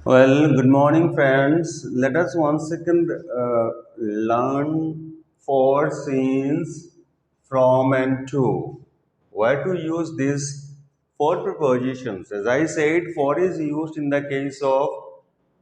Well, good morning, friends. Let us once again learn four scenes from and to. Where to use these four prepositions? As I said, for is used in the case of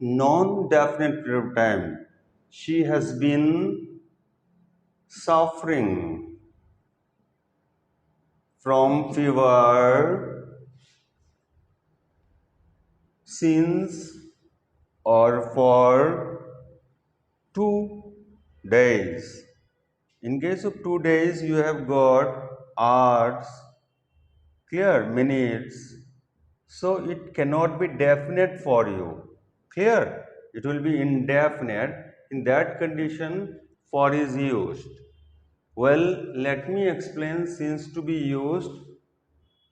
non-definite period of time. She has been suffering from fever since or for 2 days. In case of 2 days, you have got hours, clear, minutes. So it cannot be definite for you. Clear? It will be indefinite. In that condition, for is used. Well, let me explain since to be used.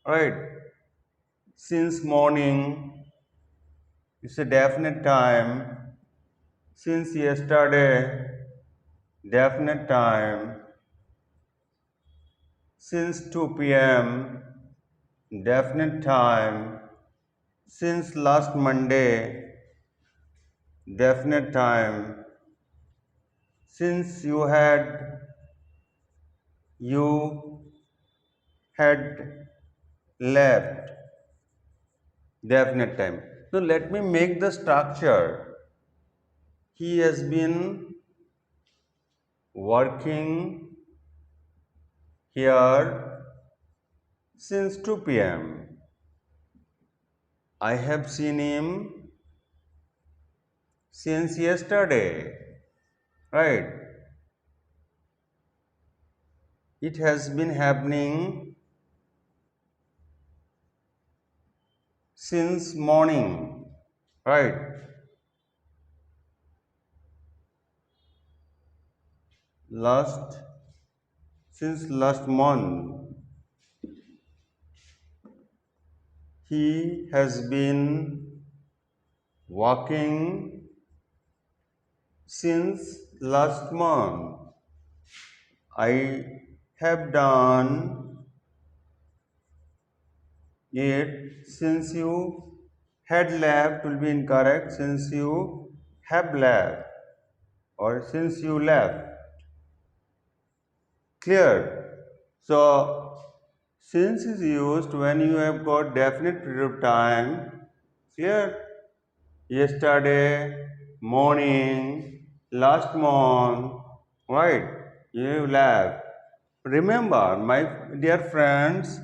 Right? Since morning, it's a definite time. Since yesterday, definite time. Since 2 p.m., definite time. Since last Monday, definite time. Since you had left, definite time. So let me make the structure. He has been working here since 2 p.m. I have seen him since yesterday. Right? It has been happening since morning. Right? Last since last month he has been walking since last month. I have done it since you had left will be incorrect since you have left or since you left. Clear? So since is used when you have got definite period of time. Clear? Yesterday, morning, last month, right? You left. Remember, my dear friends,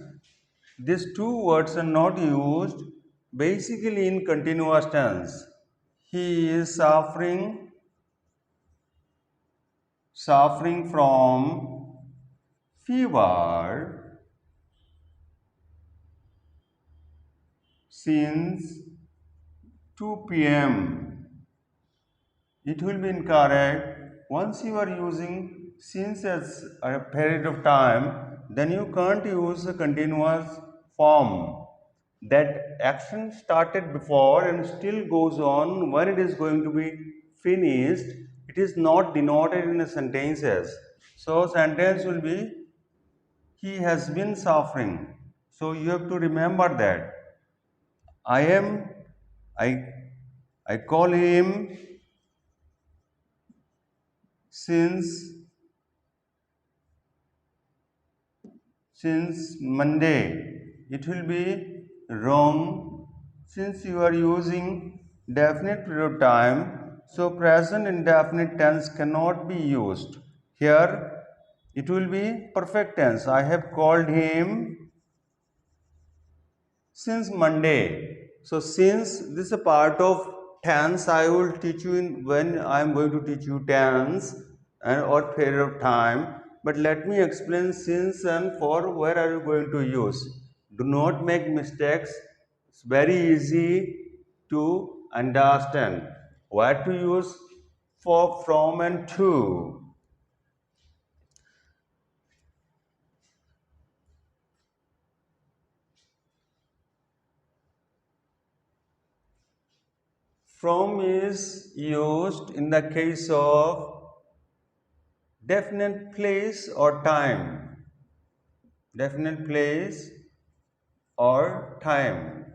these two words are not used basically in continuous tense. He is suffering from fever since 2 p.m. It will be incorrect. Once you are using since as a period of time, then you can't use a continuous form. That action started before and still goes on when it is going to be finished. It is not denoted in the sentences. So sentence will be he has been suffering. So you have to remember that. I am I I call him since Monday. It will be wrong since you are using definite period of time. So present indefinite tense cannot be used. Here it will be perfect tense. I have called him since Monday. So since this is a part of tense, I will teach you in when I am going to teach you tense and or period of time. But let me explain since and for where are you going to use. Do not make mistakes. It's very easy to understand where to use for, from and to. From is used in the case of definite place or time. Definite place or time.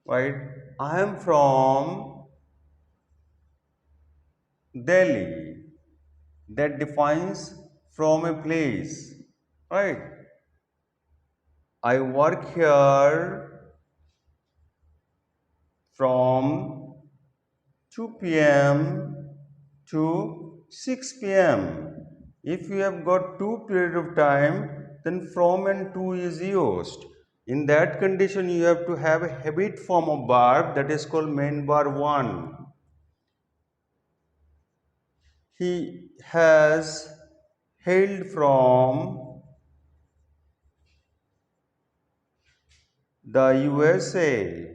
Right? I am from Delhi. That defines from a place, right? I work here from 2 p.m. to 6 p.m. If you have got two period of time, then from and to is used. In that condition, you have to have a habit form of verb that is called main verb 1. He has hailed from the USA.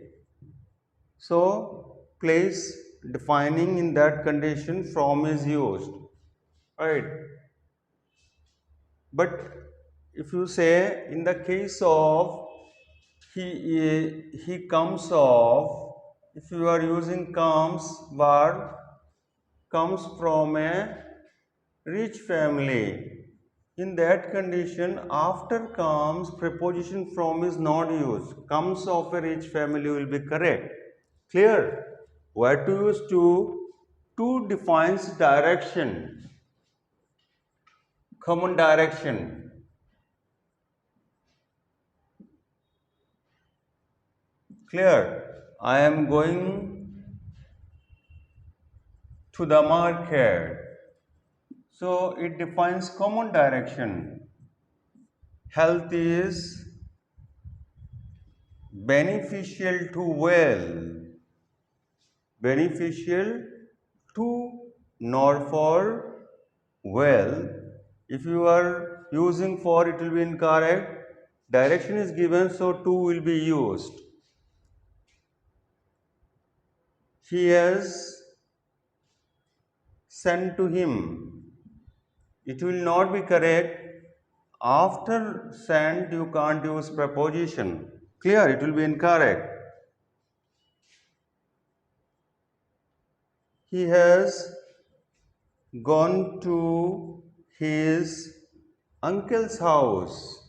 So, place defining in that condition from is used, right? But if you say in the case of he comes of, if you are using comes verb comes from a rich family, in that condition after comes preposition from is not used. Comes of a rich family will be correct. Clear? Where to use to? To defines direction, common direction. Clear? I am going to the market. So it defines common direction. Health is beneficial to well. Beneficial to nor for well. If you are using for, it will be incorrect. Direction is given, so to will be used. He has sent to him. It will not be correct. After sent, you can't use preposition. Clear? It will be incorrect. He has gone to his uncle's house.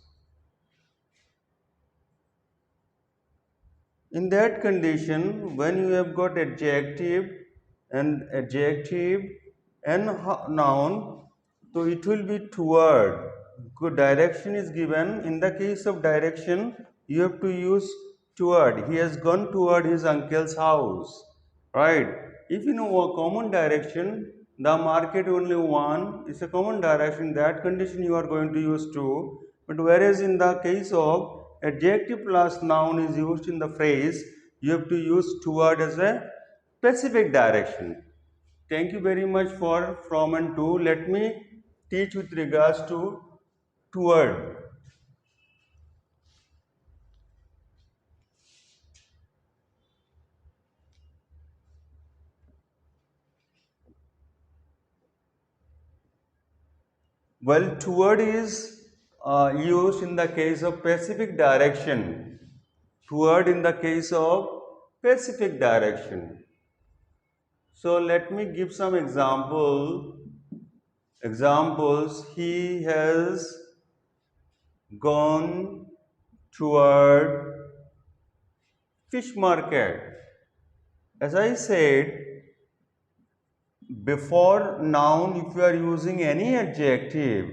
In that condition, when you have got adjective and noun, so it will be toward. Good direction is given. In the case of direction, you have to use toward. He has gone toward his uncle's house, right? If you know a common direction, the market only one is a common direction. That condition you are going to use to. But whereas in the case of adjective plus noun is used in the phrase, you have to use toward as a specific direction. Thank you very much for from and to. Let me teach with regards to toward. Well, toward is used in the case of specific direction. Toward in the case of specific direction. So let me give some examples. He has gone toward fish market. As I said, before noun, if you are using any adjective,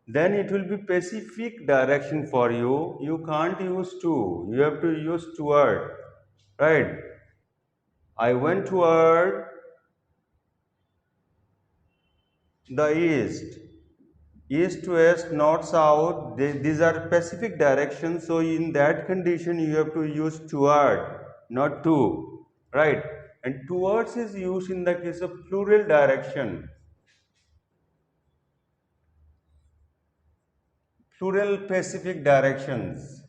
then it will be specific direction for you. You can't use to. You have to use toward. Right? I went toward the east. East, west, north, south, these are specific directions. So in that condition, you have to use toward, not to, right? And towards is used in the case of plural direction, plural specific directions.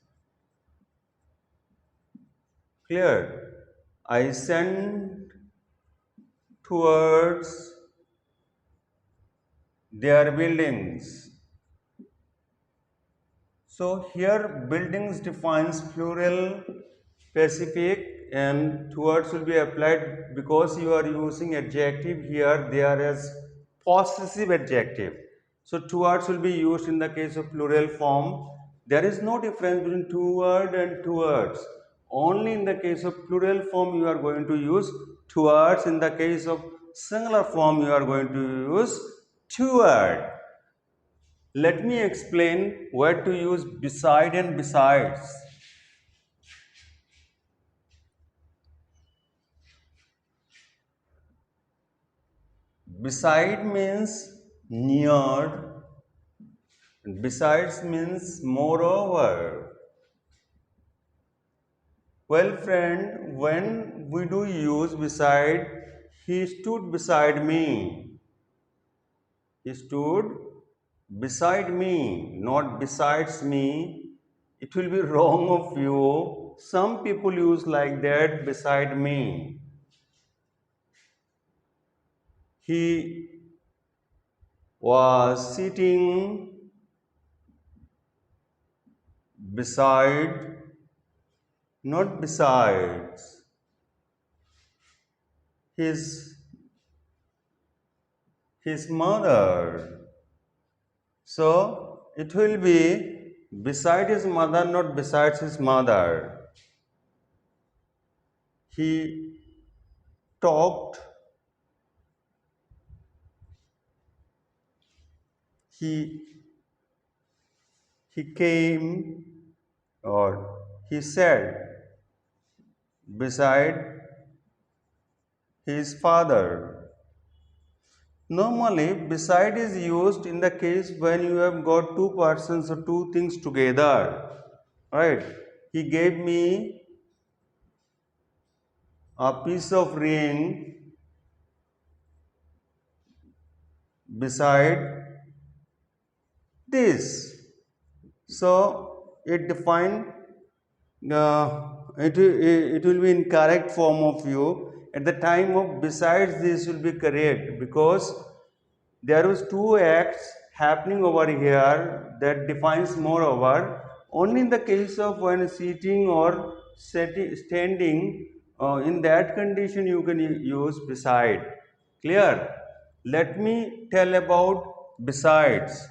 Clear? I send towards their buildings. So here buildings defines plural, specific, and towards will be applied because you are using adjective here. They are as possessive adjective. So towards will be used in the case of plural form. There is no difference between toward and towards. Only in the case of plural form you are going to use towards. In the case of singular form you are going to use toward. Let me explain where to use beside and besides. Beside means near, and besides means moreover. Well, friend, when we do use beside, he stood beside me. He stood beside me, not besides me. It will be wrong of you. Some people use like that, beside me. He was sitting beside, not besides, his mother. So it will be beside his mother, not besides his mother. He talked, he came, or he said beside his father. Normally, beside is used in the case when you have got two persons or two things together. Right? He gave me a piece of ring beside this. So it defined, it will be in correct form of you. At the time of besides this will be correct, because there was two acts happening over here that defines moreover. Only in the case of when sitting or standing, in that condition you can use beside. Clear? Let me tell about besides.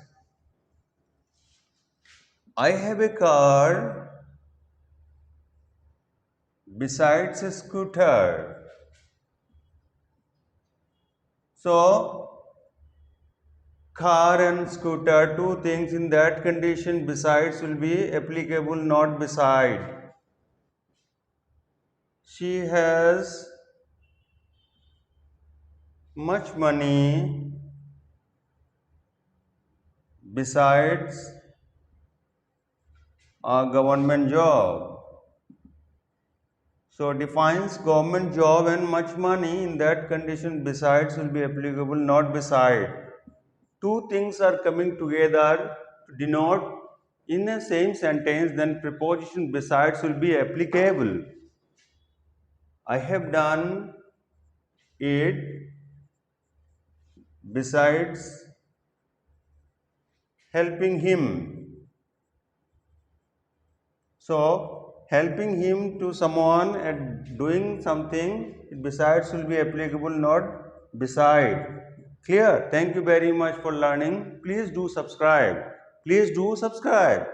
I have a car besides a scooter. So, car and scooter, two things, in that condition besides will be applicable, not beside. She has much money besides a government job. So defines government job and much money, in that condition besides will be applicable, not beside. Two things are coming together to denote in the same sentence, then preposition besides will be applicable. I have done it besides helping him. So, helping him to someone and doing something besides will be applicable, not beside. Clear? Thank you very much for learning. Please do subscribe. Please do subscribe.